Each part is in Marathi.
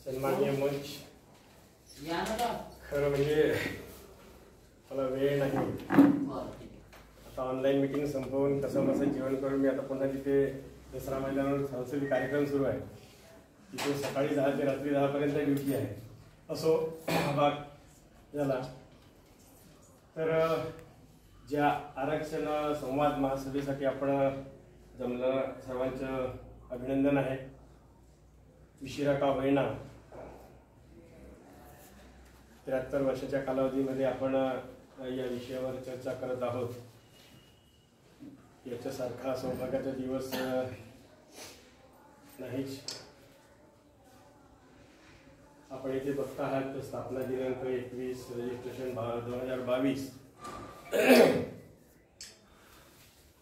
सन्माननीय मंच, खरं म्हणजे मला वेळ नाही. आता ऑनलाईन मीटिंग संपवून कसं बसं जेवण करून मी आता पुन्हा तिथे दसरा मैदानावर सांस्कृतिक कार्यक्रम सुरू आहे. तिथे सकाळी 10 ते रात्री 10 पर्यंत ड्युटी आहे. असो, भाग झाला तर ज्या आरक्षण संवाद महासभेसाठी आपण जमलं, सर्वांचं अभिनंदन आहे. उशिरा का होईना 73 वर्षाच्या कालावधीमध्ये आपण या विषयावर चर्चा करत आहोत. याच्यासारखा सौभाग्याचा दिवस नाहीच. आपण इथे बघता आहात स्थापना दिनांक 21 रजिस्ट्रेशन 2022.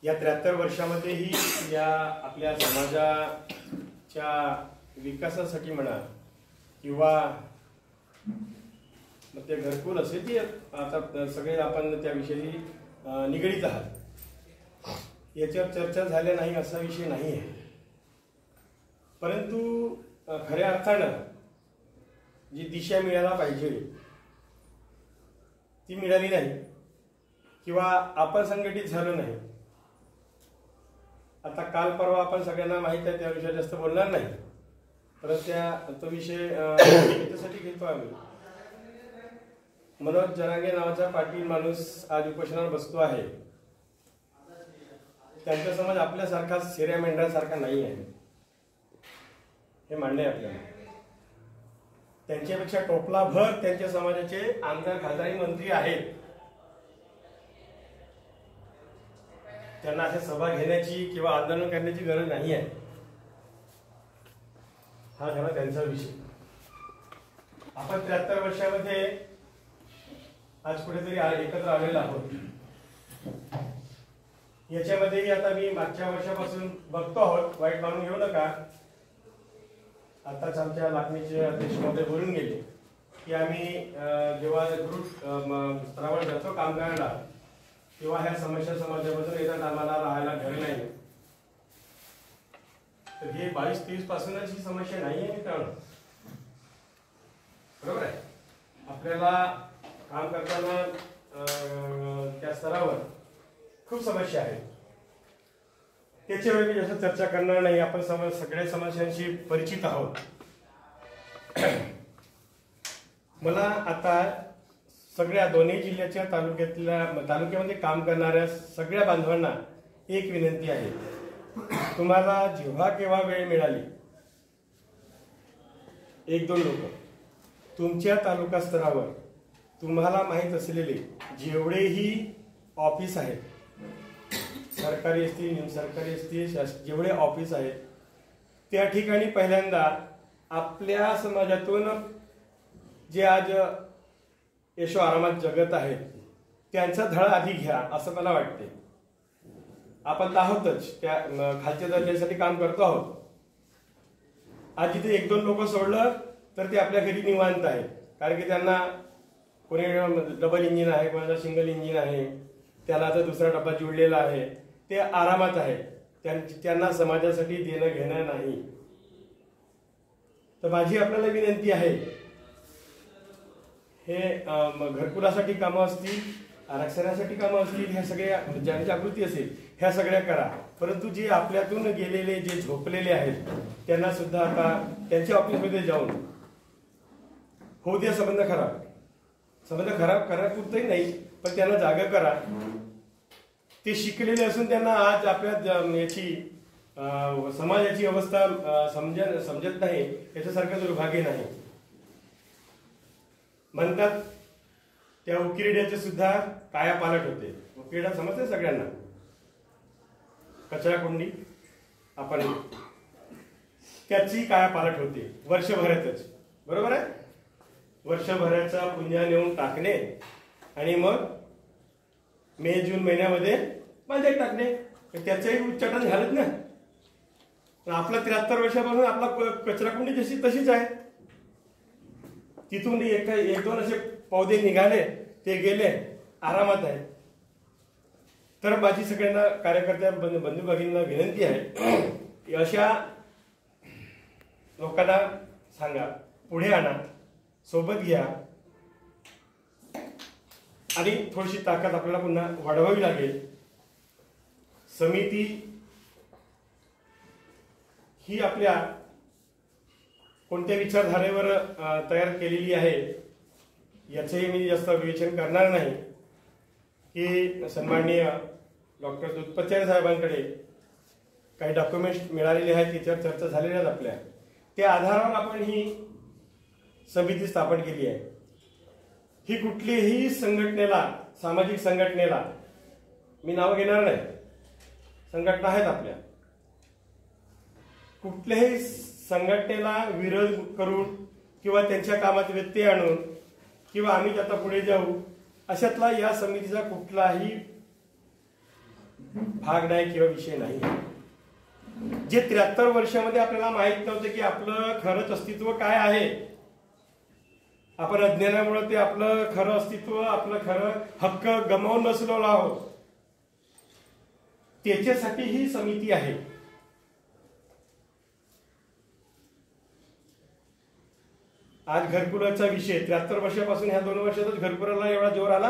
या 73 वर्षामध्येही या आपल्या समाजाच्या विकासासाठी म्हणा किंवा मग ते घरकुल असेल की आता सगळे आपण त्याविषयी निगडीत आहात. याच्यावर चर्चा झाल्या नाही असा विषय नाही आहे. परंतु खऱ्या अर्थानं जी दिशा मिळायला पाहिजे ती मिळाली नाही किंवा आपण संघटित झालो नाही. आता काल परवा आपण सगळ्यांना माहित आहे, त्या विषयात जास्त बोलणार नाही, परंतु तो विषय याच्यासाठी घेतो आम्ही. मनोज जरांगे नावाचा पाटील माणूस आज उपोषणावर बसतो आहे. त्यांचा समाज आपल्यासारखा शेऱ्या मेंढरासारखा नाही आहे, हे मान्य आहे आपल्याला. त्यांच्यापेक्षा टोपलाभर त्यांच्या समाजाचे आमदार खासदार मंत्री आहेत. त्यांना अशा सभा घेण्याची किंवा आंदोलन करण्याची गरज नाही आहे. हा झाला त्यांचा विषय. आपण 73 वर्षामध्ये आज कुठेतरी एकत्र आलेलो आहोत. याच्यामध्येही आता मी मागच्या वर्षापासून बघतो आहोत, वाईट मानून घेऊ नका. आताच आमच्या लाखणीचे अध्यक्ष महोदय बोलून गेले की आम्ही जेव्हा ग्रुप स्तरावर जातो काम करायला तेव्हा ह्या समस्या समाजाबद्दल येतात. आम्हाला राहायला घर नाही. तर हे 22-23 पासूनच ही समस्या नाही आहे मित्रांनो, बरोबर आहे. आपल्याला काम करताना त्या स्तरावर खूप समस्या आहेत. त्याच्यावर मी जास्त चर्चा करणार नाही. आपण सगळ्या समस्यांशी परिचित आहोत. मला आता सगळ्या दोन्ही जिल्ह्याच्या तालुक्यामध्ये काम करणाऱ्या सगळ्या बांधवांना एक विनंती आहे. तुम्हाला जेव्हा केव्हा वेळ मिळाली, 1-2 लोक तुमच्या तालुका स्तरावर तुम्हाला माहीत असलेले जेवढेही ऑफिस आहेत, सरकारी असतील निमसरकारी असतील, जेवढे ऑफिस आहेत, त्या ठिकाणी पहिल्यांदा आपल्या समाजातून जे आज यशो आरामात जगत आहेत त्यांचा धडा आधी घ्या असं मला वाटते. आपण आहोतच, त्या खालच्या दर्जासाठी काम करतो आहोत. आज जिथे 1-2 लोक सोडलं तर ते आपल्या घरी निवांत आहेत, कारण की त्यांना कोणी डबल इंजिन आहे, कोणाचा सिंगल इंजिन आहे, त्याला आता दुसरा डबा जुळलेला आहे, ते आरामात आहे. त्यांना समाजासाठी देणं घेणं नाही. तर माझी आपल्याला विनंती आहे, हे घरकुलासाठी कामं असतील, आरक्षणासाठी कामं असतील, ह्या सगळ्या जनजागृती असेल, ह्या सगळ्या करा. परंतु जे आपल्यातून गेलेले, जे झोपलेले आहेत त्यांना सुद्धा आता त्यांच्या ऑफिसमध्ये जाऊन होऊ द्या संबंध खराब करापुरतही नाही, पण त्यांना जागा करा. ते शिकलेले असून त्यांना आज आपल्या याची समाजाची अवस्था समजत नाही, याच्यासारखं दुर्भाग्य नाही. म्हणतात त्या उकिरड्याचे सुद्धा काया पालट होते. उकिरडा समजते सगळ्यांना, कचरा कुंडी आपण, त्याची काया पालट होते वर्षभरातच, बरोबर आहे. वर्षभराचा पुण्य नेऊन टाकणे आणि मग मे-जून महिन्यामध्ये बांधे टाकणे, त्याचंही उच्चाटन झालंच ना. आपला 73 वर्षापासून आपला कचरा कुंडी तशीच आहे. तिथून 1-2 असे पौधे निघाले, ते गेले, आरामात आहे. तर माझी सगळ्यांना कार्यकर्त्या बंधू भगिनींना विनंती आहे, अशा लोकांना सांगा पुढे आणा, सोबत घ्या आणि थोडीशी ताकद आपल्याला पुन्हा वाढवावी लागेल. समिती ही आपल्या कोणत्या विचारधारेवर तयार केलेली आहे याचंही मी जास्त विवेचन करणार नाही की सन्माननीय डॉक्टर दुधपचार्य साहेबांकडे काही डॉक्युमेंट्स मिळालेले आहेत, त्याच्यावर चर्चा झालेल्या आहेत आपल्या, त्या आधारावर आपण ही समिती स्थापन केली आहे. ही कुठलीही संघटनेला, सामाजिक संघटनेला मी नाव घेणार नाही, संघटना आहेत आपल्या, कुठल्याही संघटनेला विरोध करून किंवा त्यांच्या कामात व्यत्यय आणून किंवा आम्ही आता पुढे जाऊ अशातला या समितीचा कुठलाही भाग नाही किंवा विषय नाही. जे 73 वर्षामध्ये आपल्याला माहित नव्हते की आपलं खरंच अस्तित्व काय आहे, आपण अज्ञानामुळे ते आपलं खरं अस्तित्व, आपलं खरं हक्क गमावून बसलो आहोत, त्याच्यासाठी ही समिती आहे. आज घरकुलाचा विषय 73 वर्षापासून ह्या 2 वर्षातच घरकुलाला एवढा जोर आला,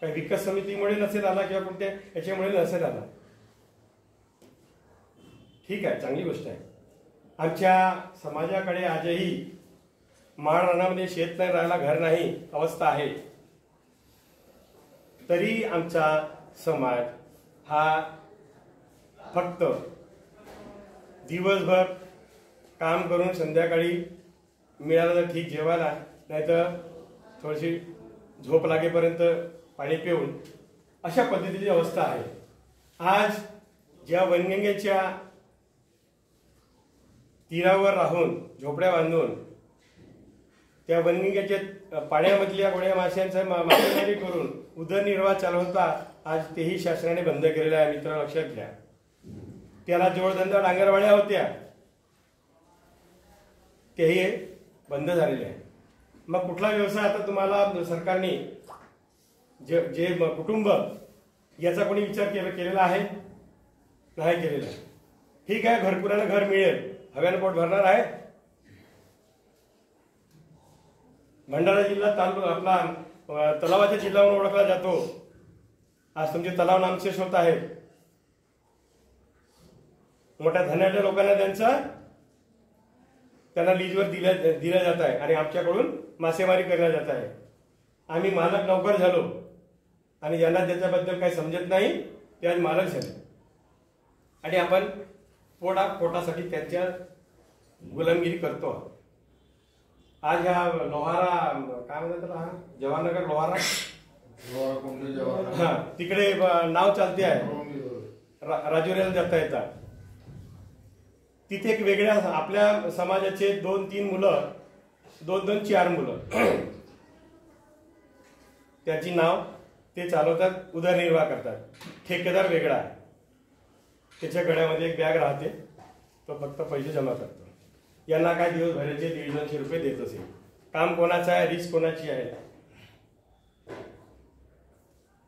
काही विकास समितीमुळे नसेल आला किंवा कोणत्या याच्यामुळे नसेल आला. ठीक आहे, चांगली गोष्ट आहे. आमच्या समाजाकडे आजही माळ रानामध्ये शेत नाही, राहायला घर नाही अवस्था आहे, तरी आमचा समाज हा फक्त दिवसभर काम करून संध्याकाळी मिळालं तर ठीक जेवायला, नाहीतर थोडीशी झोप लागेपर्यंत पाणी पिऊन अशा पद्धतीची अवस्था आहे. आज ज्या वनगंगेच्या तीरावर राहून झोपड्या बांधून त्या वनगंगेच्या पाण्यामधल्या गोड्या माशांचा मासेमारी करून उदरनिर्वाह चालवता आज तेही शासनाने बंद केलेलं आहे. मित्र लक्षात घ्या, त्याला जोडधंदा डांगरवाड्या होत्या, तेही बंद झालेले आहे. मग कुठला व्यवसाय आता तुम्हाला सरकारने जे कुटुंब याचा कोणी विचार केलेला आहे? नाही केलेला. ठीक आहे, घरकुलाला घर मिळेल, हव्यानं पोट भरणार आहे. भंडारा जिल्हा आपला तलावाच्या जिल्हा म्हणून ओळखला जातो. आज तुमचे तलाव नामशेष होत आहेत. मोठ्या धनाढ्य लोकांना त्यांना लीजवर दिल्या जात आहे आणि आमच्याकडून मासेमारी करण्यात जात आहे. आम्ही मालक नौकर झालो आणि ज्यांना त्याच्याबद्दल काही समजत नाही ते आज मालक झाले आणि आपण पोटासाठी त्यांच्या गुलामगिरी करतो. आज ह्या लोहारा काय म्हणतात त्याला, हा जवाहरनगर लोहारा हा तिकडे नाव चालते आहे, राजुरीला जाता येतात. तिथे एक वेगळ्या आपल्या समाजाचे 2-3 मुलं, 2-2, 4 मुलं त्याची नाव ते चालवतात, उदरनिर्वाह करतात. ठेकेदार वेगळा आहे, त्याच्या गळ्यामध्ये एक बॅग राहते, तो फक्त पैसे जमा करतो. यांना काय दिवस भरायचे 150-200 रुपये देत असेल. काम कोणाचं आहे, रिस्क कोणाची आहे.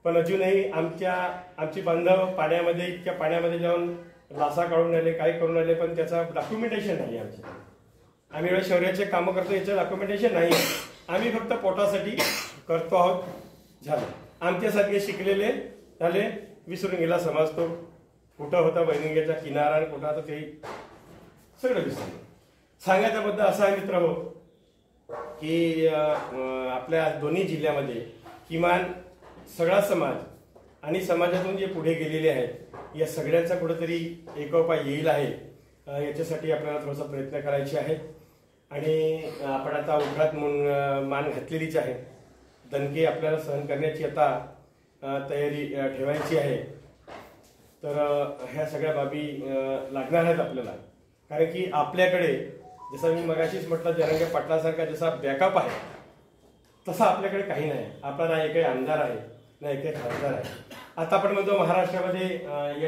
पण अजूनही आमची बांधव पाण्यामध्ये, इतक्या पाण्यामध्ये जाऊन लासा काढून आले, काय करून आले, पण त्याचा डॉक्युमेंटेशन नाही आमचे. आम्ही एवढे शौर्याचे कामं करतो, याचं डॉक्युमेंटेशन नाही. आम्ही फक्त पोटासाठी करतो आहोत, झालं. आमच्यासारखे शिकलेले झाले, विसरून गेला समाज तो. कुठं होता वैनगंगेचा किनारा आणि कुठं आता ते सगळं विसरलं. सांगायचा मुद्दा असा आहे मित्र हो की आपल्या दोन्ही जिल्ह्यामध्ये किमान सगळा समाज आणि समाजातून जे पुढे गेलेले आहेत या सगळ्यांचा कुठेतरी एकोपा येईल आहे. याच्यासाठी आपल्याला थोडासा प्रयत्न करायचे आहे आणि आपण आता उघडात मान घातलेलीच आहे. दणके आपल्याला सहन करण्याची आता तयारी ठेवायची आहे. तर ह्या सगळ्या बाबी लागणार आहेत आपल्याला, कारण की आपल्याकडे जसं मी मगाशीच म्हटलं जरांगे पाटलासारखा जसा बॅकअप आहे तसा आपल्याकडे काही नाही. आपला ना एकही आमदार आहे ना एकही खासदार आहे. आता आपण म्हणतो महाराष्ट्रामध्ये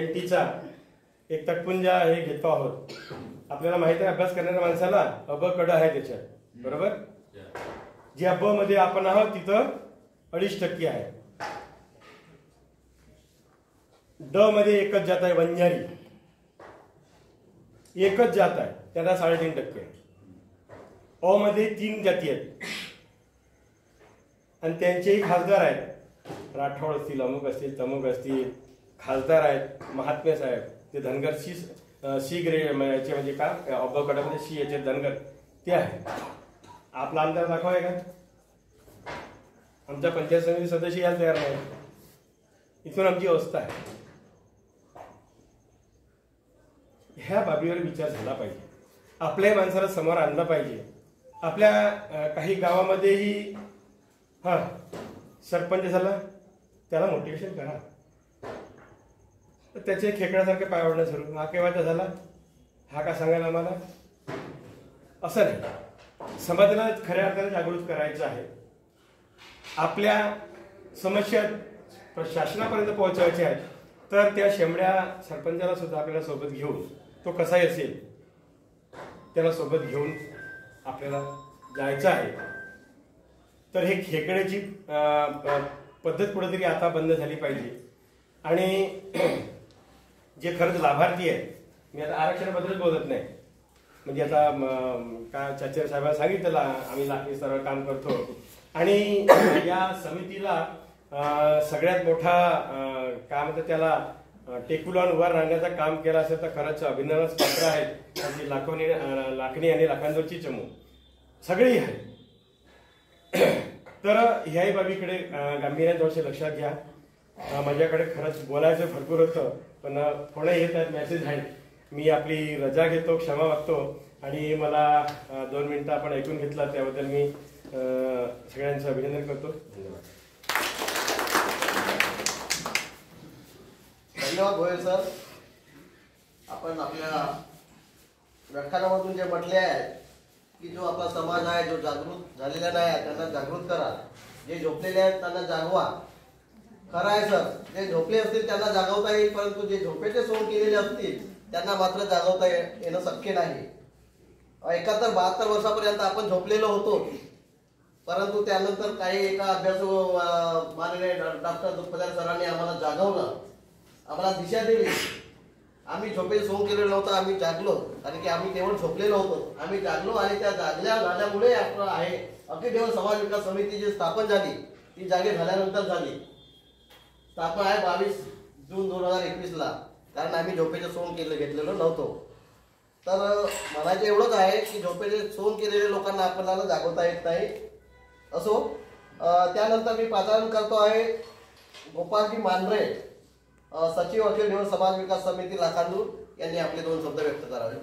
NTचा एक तटपुंजा हे घेतो आहोत. आपल्याला माहिती आहे अभ्यास करणाऱ्या माणसाला अ ब कडं आहे त्याच्यात, बरोबर. ज्या ब मध्ये आपण आहोत तिथं 2.5% आहे. ड मध्ये एकच जात आहे, वंजारी एकच जात आहे. त्यांना 3.5%. अ मध्ये 3 जाती आहेत आणि त्यांचेही खासदार आहेत. राठोड असतील, अमुक असतील, तमुक असतील, खासदार आहेत. महात्मे साहेब ते धनगर सी ग्रेड याचे म्हणजे का अब्बा गटामध्ये सी याचे धनगर ते आहे. आपला आमदार दाखवाय का? आमच्या पंचायत समिती सदस्य यायला तयार नाही. इथून आमची अवस्था आहे. ह्या बाबीवर विचार झाला पाहिजे. आपल्या माणसाला समोर आणलं पाहिजे. आपल्या काही गावामध्येही सरपंच झाला, त्याला मोटिवेशन करा. त्याचे खेकड्यासारखे पाय ओढणं सुरू. हा केव्हाचा झाला, हा का सांगायला आम्हाला? असं नाही. समाजाला खऱ्या अर्थाने जागृत करायचं आहे. आपल्या समस्या शासनापर्यंत पोहोचवायच्या आहेत. तर त्या शेंबड्या सरपंचाला सुद्धा आपल्याला सोबत घेऊन, तो कसाही असेल त्याला सोबत घेऊन आपल्याला जायचं आहे. तर हे खेकड्याची पद्धत कुठेतरी आता बंद झाली पाहिजे. आणि जे खरंच लाभार्थी आहेत, मी आता आरक्षणाबद्दल बोलत नाही, म्हणजे आता काय चाचर साहेबांना सांगितलं आम्ही लाखनी स्तरावर काम करतो आणि या समितीला सगळ्यात मोठा काय म्हणतात त्याला टेकुलान उभा राहण्याचं काम केलं असेल तर खरंच अभिनंदनास पात्र आहेत. लाखनी आणि लाखांवरची चमू सगळी आहे. तर ह्याही बाबीकडे गांभीर्याने थोडसे लक्षात घ्या. माझ्याकडे खरंच बोलायचं भरपूर होतं, पण फोन येत आहेत, मेसेज आहेत. मी आपली रजा घेतो, क्षमा मागतो आणि मला 2 मिनिटं आपण ऐकून घेतला त्याबद्दल मी सगळ्यांचं अभिनंदन करतो. धन्यवाद. धन्यवाद गोयल सर. आपण आपल्या व्याख्यानामधून जे म्हटले आहे की जो आपला समाज आहे जो जागृत झालेला नाही त्यांना जागृत करा, जे झोपलेले आहेत त्यांना जागवा. खरं आहे सर, जे झोपले असतील त्यांना जागवता येईल, परंतु जे झोपेचे सोंग केलेले असतील त्यांना मात्र जागवता येणं शक्य नाही. 71-72 वर्षापर्यंत आपण झोपलेलो होतो, परंतु त्यानंतर काही एका अभ्यासू माननीय डॉक्टर दुप्पदार सरांनी आम्हाला जागवलं, आम्हाला दिशा दिली. आम्ही झोपेचे सोंग केलेलं नव्हतं, आम्ही जागलो. कारण की आम्ही केवळ झोपलेलो होतो, आम्ही जागलो आणि त्या जागल्या झाल्यामुळे आपण आहे अखिल देव समाज विकास समिती जी स्थापन झाली ती जागे झाल्यानंतर झाली. स्थापन आहे 22 जून 2021ला, कारण आम्ही झोपेचे सोंग घेतलेलो नव्हतो. तर म्हणायचं एवढंच आहे की झोपेचे सोंग केलेल्या लोकांना आपल्याला जागवता येत नाही. असो, त्यानंतर मी पाचारण करतो आहे गोपालजी मांढरे, सचिव अखिल देव समाज विकास समिती लाखांदूर यांनी आपले 2 शब्द व्यक्त करावे.